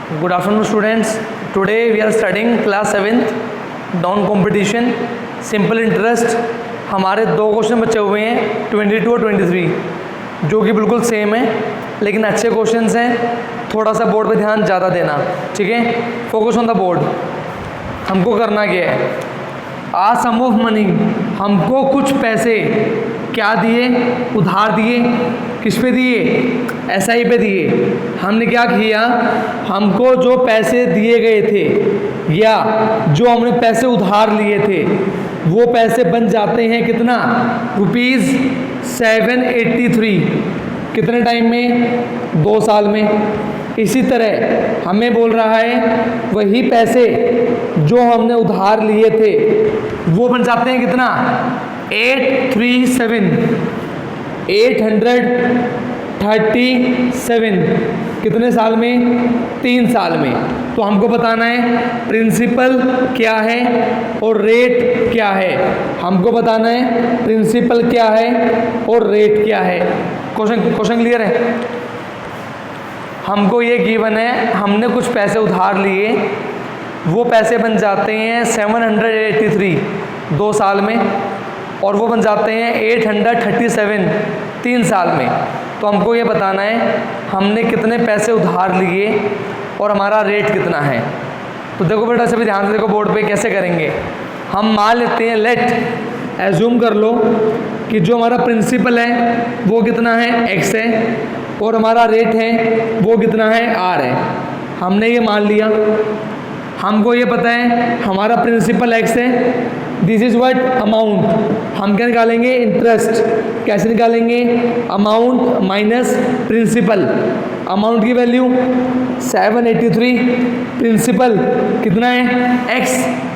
Good afternoon, students. Today we are studying class 7th non competition simple interest. हमारे दो question बचे हुए हैं 22 और 23 जो कि बिल्कुल सेम है, लेकिन अच्छे क्वेश्चंस हैं। थोड़ा सा बोर्ड पे ध्यान ज़्यादा देना, ठीक है। Focus on the board. हमको करना क्या है, आ सम ऑफ मनी, हमको कुछ पैसे क्या दिए, उधार दिए। किस पे दिए? एसआई पे दिए। हमने क्या किया, हमको जो पैसे दिए गए थे या जो हमने पैसे उधार लिए थे वो पैसे बन जाते हैं कितना, रुपीज़ 783। कितने टाइम में? 2 साल में। इसी तरह हमें बोल रहा है वही पैसे जो हमने उधार लिए थे वो बन जाते हैं कितना, 837। कितने साल में? 3 साल में। तो हमको बताना है प्रिंसिपल क्या है और रेट क्या है। हमको बताना है प्रिंसिपल क्या है और रेट क्या है। क्वेश्चन क्लियर है? हमको ये गिवन है, हमने कुछ पैसे उधार लिए, वो पैसे बन जाते हैं 783 2 साल में, और वो बन जाते हैं 837 3 साल में। तो हमको ये बताना है हमने कितने पैसे उधार लिए और हमारा रेट कितना है। तो देखो बेटा, सभी ध्यान से देखो बोर्ड पे कैसे करेंगे। हम मान लेते हैं, लेट एज्यूम कर लो कि जो हमारा प्रिंसिपल है वो कितना है, x है, और हमारा रेट है वो कितना है, r है। हमने ये मान लिया। हमको ये पता है हमारा प्रिंसिपल x है, दिस इज़ व्हाट अमाउंट। हम क्या निकालेंगे, इंटरेस्ट। कैसे निकालेंगे, अमाउंट माइनस प्रिंसिपल। अमाउंट की वैल्यू 783, प्रिंसिपल कितना है, x।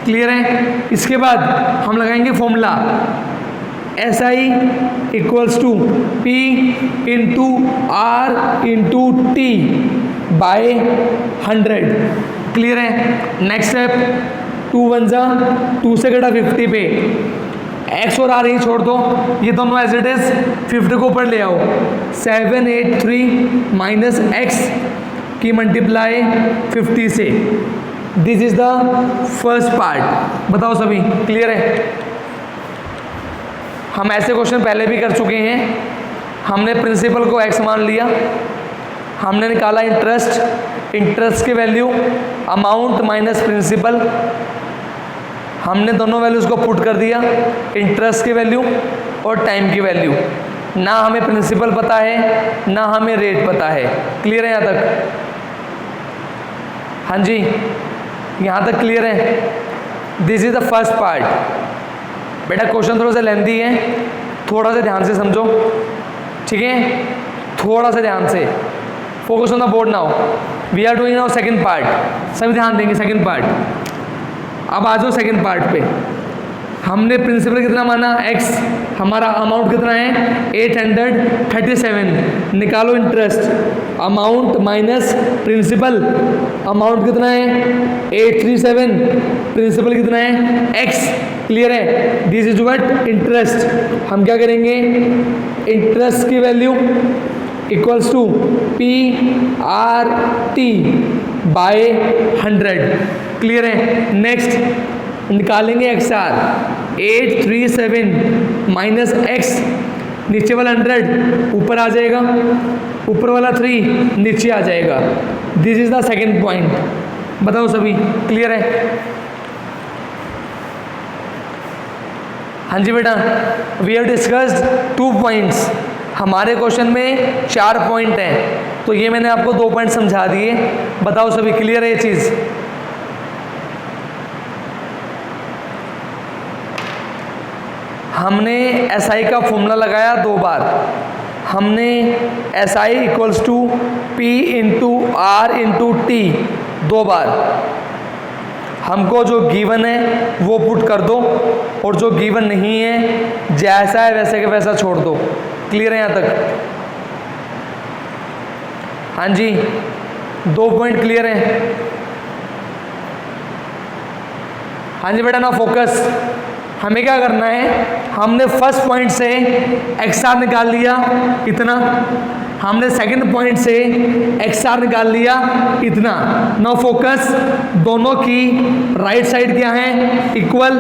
क्लियर है? इसके बाद हम लगाएंगे formula SI equals to P into R into T by 100। Clear है? नेक्स्ट स्टेप, 2 1 जा 2 से घटा 50 पे x और r ही छोड़ दो, ये दोनों एज इट इज 50 को ऊपर ले आओ। 783 माइनस x की मल्टीप्लाई 50 से। This is the first part. बताओ सभी क्लियर है? हम ऐसे क्वेश्चन पहले भी कर चुके हैं। हमने प्रिंसिपल को x मान लिया, हमने निकाला इंटरेस्ट, इंटरेस्ट की वैल्यू अमाउंट माइनस प्रिंसिपल। हमने दोनों वैल्यूज़ को पुट कर दिया, इंटरेस्ट की वैल्यू और टाइम की वैल्यू। ना हमें प्रिंसिपल पता है ना हमें रेट पता है। क्लियर है यहाँ तक? हाँ जी, यहाँ तक क्लियर है? This is the first part. बेटा क्वेश्चन थोड़ा सा लेंथी है, थोड़ा सा ध्यान से समझो, ठीक है? थोड़ा सा ध्यान से। Focus on the board now. We are doing now second part. सभी ध्यान देंगे सेकंड पार्ट। अब आ जाओ सेकंड पार्ट पे। हमने प्रिंसिपल कितना माना, x। हमारा अमाउंट कितना है, 837। निकालो interest, amount minus principal. Amount कितना है, 837। प्रिंसिपल कितना है, x। क्लियर है? This is what interest. हम क्या करेंगे, इंटरेस्ट की value equals to PRT by 100। Clear है? नेक्स्ट निकालेंगे XR। 837 माइनस x, नीचे वाला 100 ऊपर आ जाएगा, ऊपर वाला 3 नीचे आ जाएगा। This is the second point. बताओ सभी क्लियर है? हाँ जी बेटा, वी हैव डिस्कस्ड 2 पॉइंट्स। हमारे क्वेश्चन में 4 पॉइंट हैं, तो ये मैंने आपको 2 पॉइंट समझा दिए। बताओ सभी क्लियर है ये चीज़? हमने SI का फॉर्मूला लगाया 2 बार। हमने SI equals to P into R into T 2 बार। हमको जो गिवन है वो पुट कर दो, और जो गिवन नहीं है जैसा है वैसे के वैसा छोड़ दो। क्लियर है यहाँ तक? हाँ जी, 2 पॉइंट क्लियर है? हाँ जी बेटा, ना फोकस। हमें क्या करना है, हमने फर्स्ट पॉइंट से XR निकाल लिया, इतना हमने सेकंड पॉइंट से XR निकाल लिया इतना। नाउ फोकस, दोनों की राइट साइड क्या है, equal.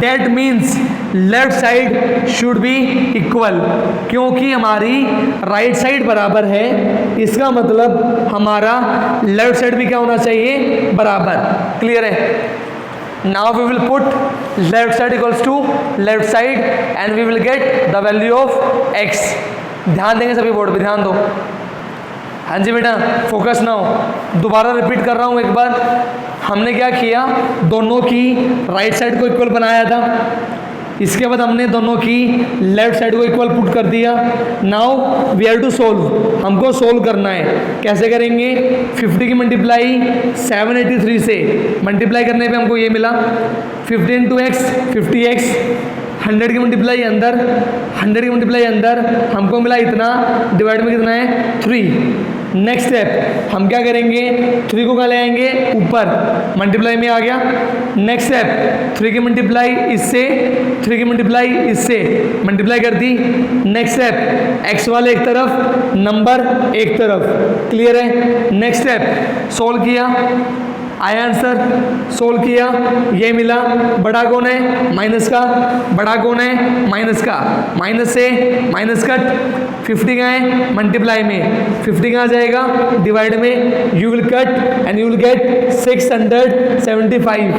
That means left side should be equal, क्योंकि हमारी राइट साइड बराबर है, इसका मतलब हमारा लेफ्ट साइड भी क्या होना चाहिए, बराबर। क्लियर है? Now we will put left side equals to left side and we will get the value of x। ध्यान देंगे सभी बोर्ड पे, ध्यान दो। हाँ जी बेटा, फोकस नाउ। दोबारा रिपीट कर रहा हूँ एक बार। हमने क्या किया, दोनों की राइट साइड को इक्वल बनाया था, इसके बाद हमने दोनों की लेफ्ट साइड को इक्वल पुट कर दिया। Now we have to solve, हमको सोल्व करना है। कैसे करेंगे, 50 की मल्टीप्लाई 783 से मल्टीप्लाई करने पे हमको ये मिला 50 इंटू एक्स 50x। 100 की मल्टीप्लाई अंदर, 100 की मल्टीप्लाई अंदर, हमको मिला इतना, डिवाइड में कितना है 3। नेक्स्ट स्टेप हम क्या करेंगे, 3 को कहाँ ले आएंगे, ऊपर, मल्टीप्लाई में आ गया। नेक्स्ट स्टेप 3 की मल्टीप्लाई इससे, 3 की मल्टीप्लाई इससे, मल्टीप्लाई कर दी। नेक्स्ट स्टेप एक्स वाले एक तरफ, नंबर एक तरफ। क्लियर है? नेक्स्ट स्टेप सोल्व किया, आया आंसर, सोल्व किया, ये मिला। बड़ा कौन है, माइनस का, बड़ा कौन है, माइनस का, माइनस से माइनस कट। 50 का है मल्टीप्लाई में, 50 कहाँ जाएगा, डिवाइड में, you will cut and you will get 675।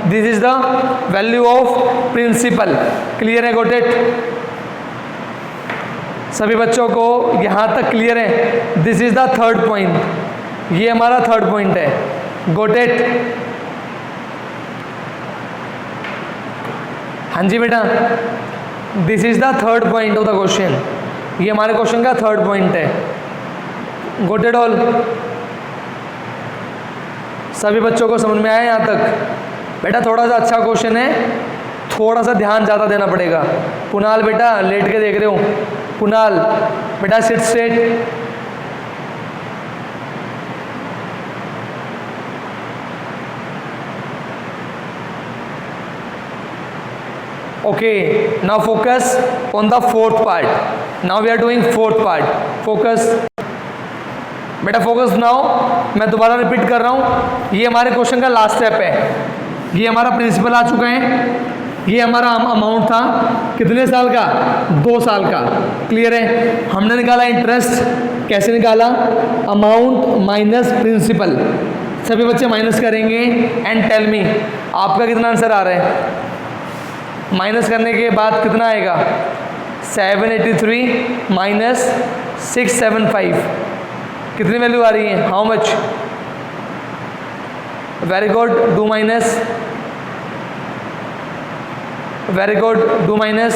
This is the value of principal. Clear है? Got it? सभी बच्चों को यहाँ तक क्लियर है? This is the third point, ये हमारा थर्ड पॉइंट है। Got it? हाँ जी बेटा, this is the third point of the question, ये हमारे क्वेश्चन का थर्ड पॉइंट है। Got it all? सभी बच्चों को समझ में आया यहाँ तक? बेटा थोड़ा सा अच्छा क्वेश्चन है, थोड़ा सा ध्यान ज़्यादा देना पड़ेगा। कुणाल बेटा लेट के देख रहे हो, कुणाल बेटा seat straight. Okay, now focus on the fourth part. Now we are doing fourth part. Focus. बेटा फोकस नाउ। मैं दोबारा रिपीट कर रहा हूँ, ये हमारे क्वेश्चन का लास्ट स्टेप है। ये हमारा प्रिंसिपल आ चुका है, ये हमारा अमाउंट था कितने साल का, 2 साल का। क्लियर है? हमने निकाला इंटरेस्ट, कैसे निकाला, अमाउंट माइनस प्रिंसिपल। सभी बच्चे माइनस करेंगे एंड टेल मी आपका कितना आंसर आ रहा है। माइनस करने के बाद कितना आएगा, 783 माइनस 675, कितनी वैल्यू आ रही है, how much. Very good, do minus, very good, do minus.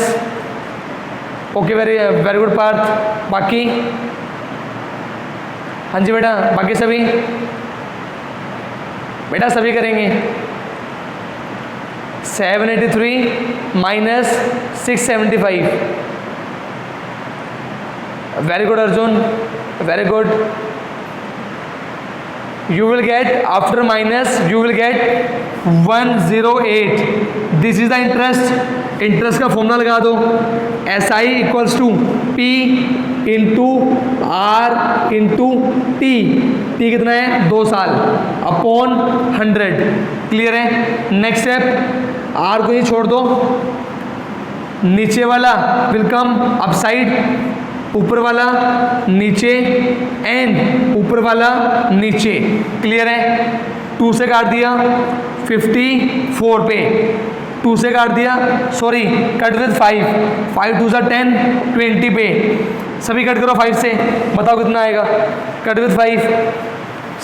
Okay, very good Parth. बाकी हाँ जी बेटा, बाकी सभी बेटा सभी करेंगे। 783 minus 675। Very good Arjun, very good. You will get after minus, you will get 108। This is the interest. Interest का फॉर्मूला लगा दो, SI equals to P into R into T। T कितना है, 2 साल, अपॉन 100। क्लियर है? नेक्स्ट स्टेप, R को ही छोड़ दो, नीचे वाला विल कम अपसाइड, ऊपर वाला नीचे एंड ऊपर वाला नीचे। क्लियर है? 2 से काट दिया 54 पे, 2 से काट दिया, सॉरी कट विद 5, 5 2 10 20 पे। सभी कट करो 5 से, बताओ कितना आएगा, कट विद 5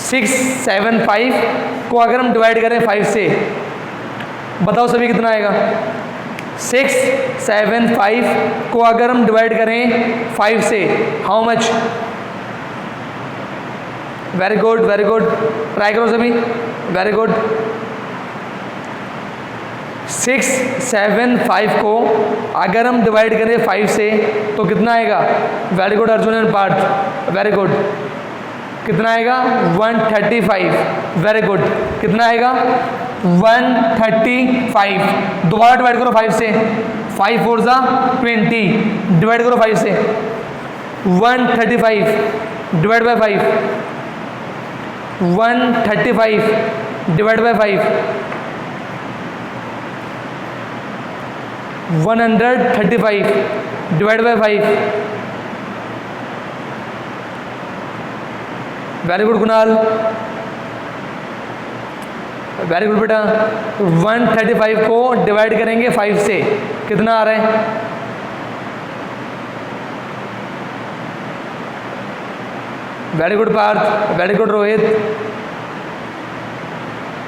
675 को अगर हम डिवाइड करें 5 से, बताओ सभी कितना आएगा। 675 को अगर हम डिवाइड करें 5 से, how much. Very good, very good, try करो सभी, वेरी गुड। 675 को अगर हम डिवाइड करें 5 से तो कितना आएगा। Very good Arjun and Parth, very good. कितना आएगा, 135। वेरी गुड, कितना आएगा, 135। दोबारा डिवाइड करो 5 से, 5 4 जा 20, डिवाइड करो 5 से, 135 divide by 5, 135 divide by 5, 135 divide by 5। Very good Kunal, very good बेटा। 135 को डिवाइड करेंगे 5 से, कितना आ रहा है? Very good Parth, very good Rohit.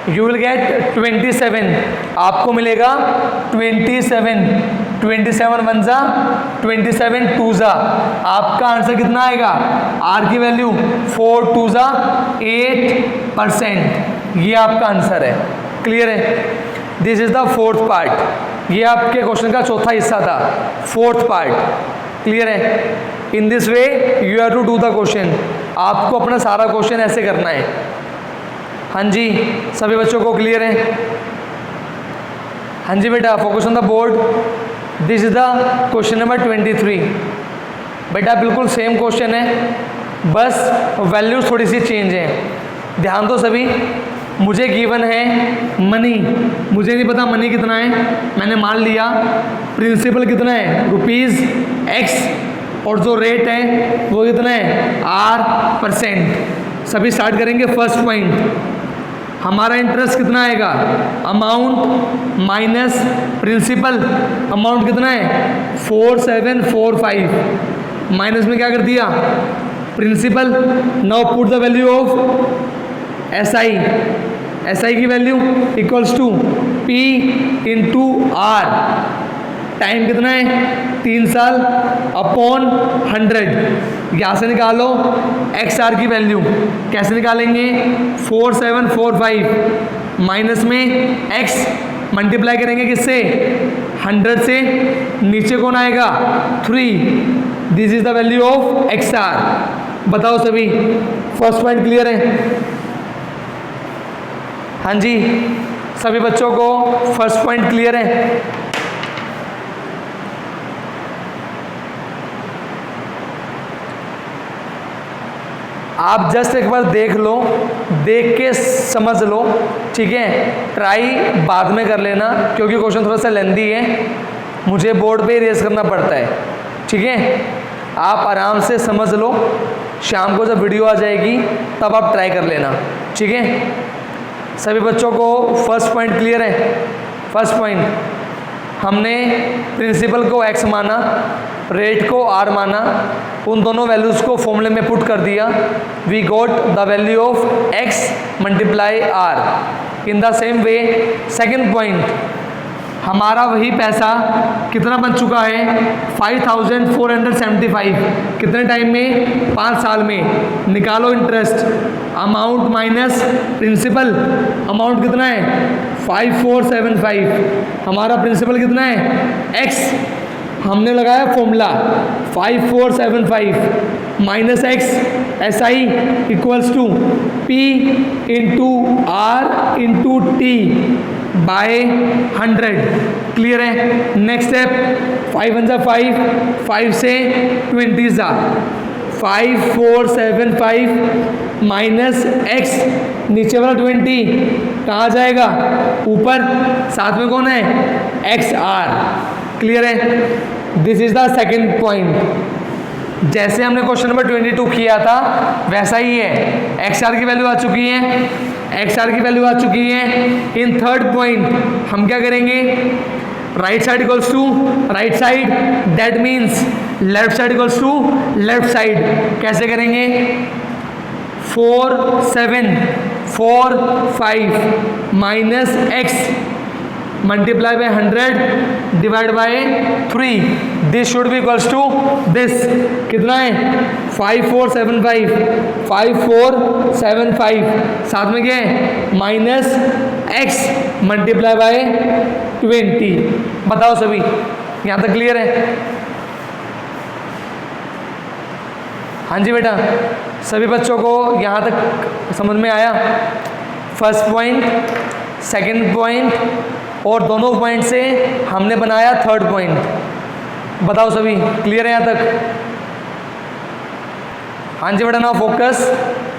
You will get 27, आपको मिलेगा 27, 27 वन जा 27 टू जा, आपका आंसर कितना आएगा? आर की वैल्यू 4 टू जा 8%, ये आपका आंसर है। क्लियर है? This is the fourth part, ये आपके क्वेश्चन का चौथा हिस्सा था, फोर्थ पार्ट। क्लियर है? In this way you have to do the question, आपको अपना सारा क्वेश्चन ऐसे करना है। हाँ जी, सभी बच्चों को क्लियर है? हाँ जी बेटा, focus on the board. This is the question number 23। बेटा बिल्कुल सेम क्वेश्चन है, बस वैल्यूज थोड़ी सी चेंज है। ध्यान दो सभी। मुझे गिवन है मनी, मुझे नहीं पता मनी कितना है, मैंने मान लिया प्रिंसिपल कितना है ₹X, और जो रेट है वो कितना है R%। सभी स्टार्ट करेंगे। फर्स्ट पॉइंट, हमारा इंटरेस्ट कितना आएगा? अमाउंट माइनस प्रिंसिपल, अमाउंट कितना है 4745, माइनस में क्या कर दिया principal. Now put the value of SI, SI की value equals to P into R, time कितना है 3 साल, अपॉन 100। यहाँ से निकालो XR की वैल्यू, कैसे निकालेंगे 4745 माइनस में X मल्टीप्लाई करेंगे किससे 100 से, नीचे कौन आएगा 3। This is the value of XR। बताओ सभी, फर्स्ट पॉइंट क्लियर है? हाँ जी, सभी बच्चों को फर्स्ट पॉइंट क्लियर है? आप जस्ट एक बार देख लो, देख के समझ लो, ठीक है? ट्राई बाद में कर लेना, क्योंकि क्वेश्चन थोड़ा सा लेंदी है, मुझे बोर्ड पे रेज करना पड़ता है, ठीक है? आप आराम से समझ लो, शाम को जब वीडियो आ जाएगी तब आप ट्राई कर लेना, ठीक है? सभी बच्चों को फर्स्ट पॉइंट क्लियर है? फर्स्ट पॉइंट, हमने प्रिंसिपल को X माना, रेट को R माना, उन दोनों वैल्यूज़ को फॉर्मूले में पुट कर दिया। We got the value of X multiply R। In the same way second point, हमारा वही पैसा कितना बन चुका है 5475, कितने टाइम में 5 साल में। निकालो interest, amount minus principal, amount कितना है 5475, हमारा प्रिंसिपल कितना है X, हमने लगाया formula 5475 minus X SI equals to P into R into T by 100। Clear है? नेक्स्ट स्टेप, 5 1 जा 5, 5 से 20 जा 5475 माइनस X, नीचे वाला 20 कहाँ जाएगा ऊपर, साथ में कौन है XR। क्लियर है? This is the second point. जैसे हमने क्वेश्चन नंबर 22 किया था वैसा ही है। XR की वैल्यू आ चुकी है, XR की वैल्यू आ चुकी है। इन थर्ड पॉइंट हम क्या करेंगे, right side equals to right side, that means left side equals to left side. कैसे करेंगे, 4745 minus X multiply by 100 divide by 3, this should be equals to this. कितना है 5475 साथ में क्या है माइनस X मल्टीप्लाई बाय 20। बताओ सभी, यहाँ तक क्लियर है? हाँ जी बेटा, सभी बच्चों को यहाँ तक समझ में आया? फर्स्ट पॉइंट, सेकंड पॉइंट और दोनों पॉइंट से हमने बनाया थर्ड पॉइंट। बताओ सभी, क्लियर है यहाँ तक? हाँ जी बेटा, नाउ फोकस।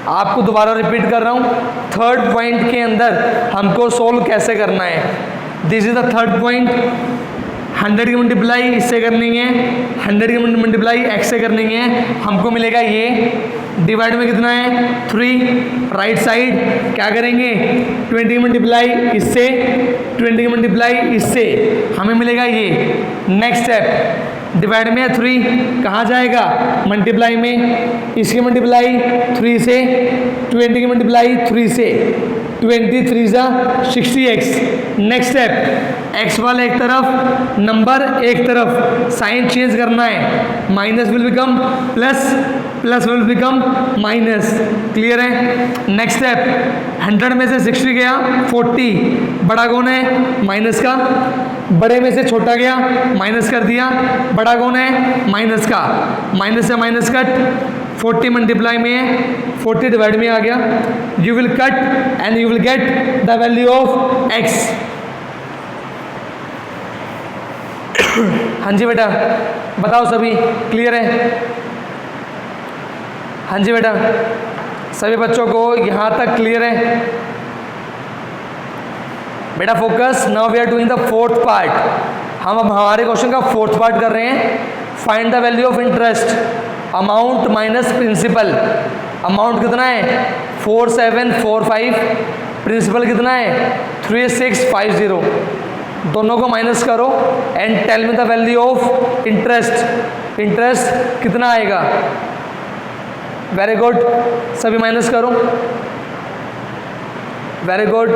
आपको दोबारा रिपीट कर रहा हूँ, थर्ड पॉइंट के अंदर हमको सोल्व कैसे करना है। This is the third point. 100 की मल्टीप्लाई इससे करनी है, 100 की मल्टीप्लाई x से करनी है। हमको मिलेगा ये, डिवाइड में कितना है 3, राइट साइड क्या करेंगे 20 की मल्टीप्लाई इससे, 20 की मल्टीप्लाई इससे, हमें मिलेगा ये। नेक्स्ट स्टेप, डिवाइड में 3 कहाँ जाएगा मल्टीप्लाई में, इसकी मल्टीप्लाई 3 से, 20 की मल्टीप्लाई 3 से, 23 सा 60x। नेक्स्ट स्टेप, x वाला एक तरफ, नंबर एक तरफ, साइन चेंज करना है, minus will become plus, plus will become minus. Clear है। नेक्स्ट स्टेप, 100 में से 60 गया 40, बड़ा कौन है माइनस का, बड़े में से छोटा गया माइनस कर दिया, बड़ा कौन है माइनस का, माइनस से माइनस कट, 40 मल्टीप्लाई में है, 40 डिवाइड में आ गया। You will cut and you will get the value of x। हाँ जी बेटा, बताओ सभी क्लियर है। हाँ जी बेटा, सभी बच्चों को यहाँ तक क्लियर है बेटा। Focus. Now we are doing the fourth part. हम अब हमारे क्वेश्चन का फोर्थ पार्ट कर रहे हैं। Find the value of interest, amount minus principal. Amount कितना है 4745, प्रिंसिपल कितना है 3650, दोनों को माइनस करो and tell me the value of interest. Interest कितना आएगा, वेरी गुड, सभी माइनस करो, वेरी गुड।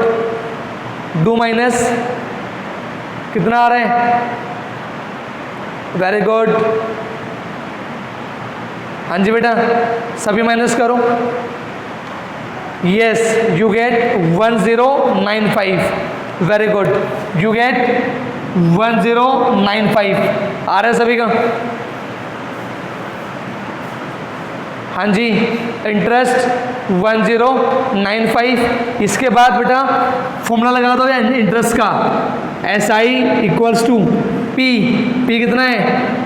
डू माइनस, कितना आ रहा है, वेरी गुड। हाँ जी बेटा, सभी माइनस करो, yes you get 1095, very good, you get 1095। आ रहा है सभी का। हाँ जी, इंटरेस्ट 1095। इसके बाद बेटा फॉर्मूला लगा दो इंटरेस्ट का, SI equals to P। P कितना है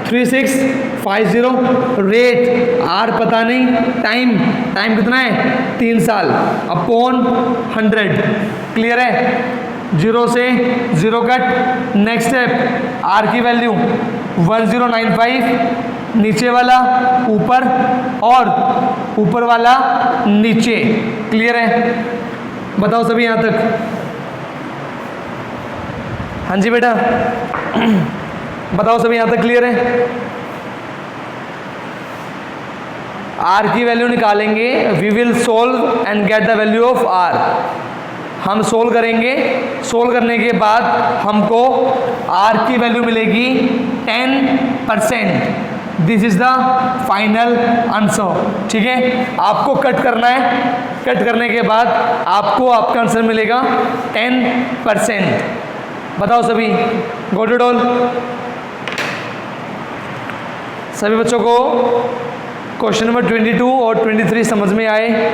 3650, रेट R पता नहीं, टाइम, टाइम कितना है 3 साल, अपॉन 100। क्लियर है। 0 से 0 कट। नेक्स्ट स्टेप, R की वैल्यू 1095, नीचे वाला ऊपर और ऊपर वाला नीचे। क्लियर है, बताओ सभी यहाँ तक। हाँ जी बेटा, बताओ सभी यहाँ तक क्लियर है। R की वैल्यू निकालेंगे, we will solve and get the value of R। हम सोल्व करेंगे, सोल्व करने के बाद हमको R की वैल्यू मिलेगी 10%। This is the final answer. ठीक है, आपको कट करना है, कट करने के बाद आपको आपका आंसर मिलेगा 10%। बताओ सभी, गो टू डॉल। सभी बच्चों को क्वेश्चन नंबर 22 और 23 समझ में आए।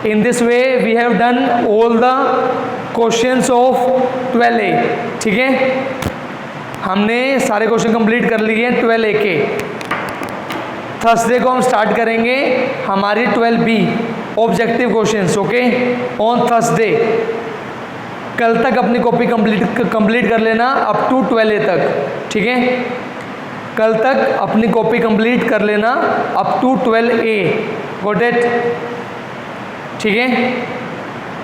In this way we have done all the questions of 12A। ठीक है, हमने सारे क्वेश्चन कंप्लीट कर लिए हैं 12A के। थर्सडे को हम स्टार्ट करेंगे हमारी 12B objective questions. Okay, on Thursday. कल तक अपनी कॉपी कंप्लीट कर लेना अप टू 12A तक। ठीक है, कल तक अपनी कॉपी कंप्लीट कर लेना up to 12A। Got it? ठीक है।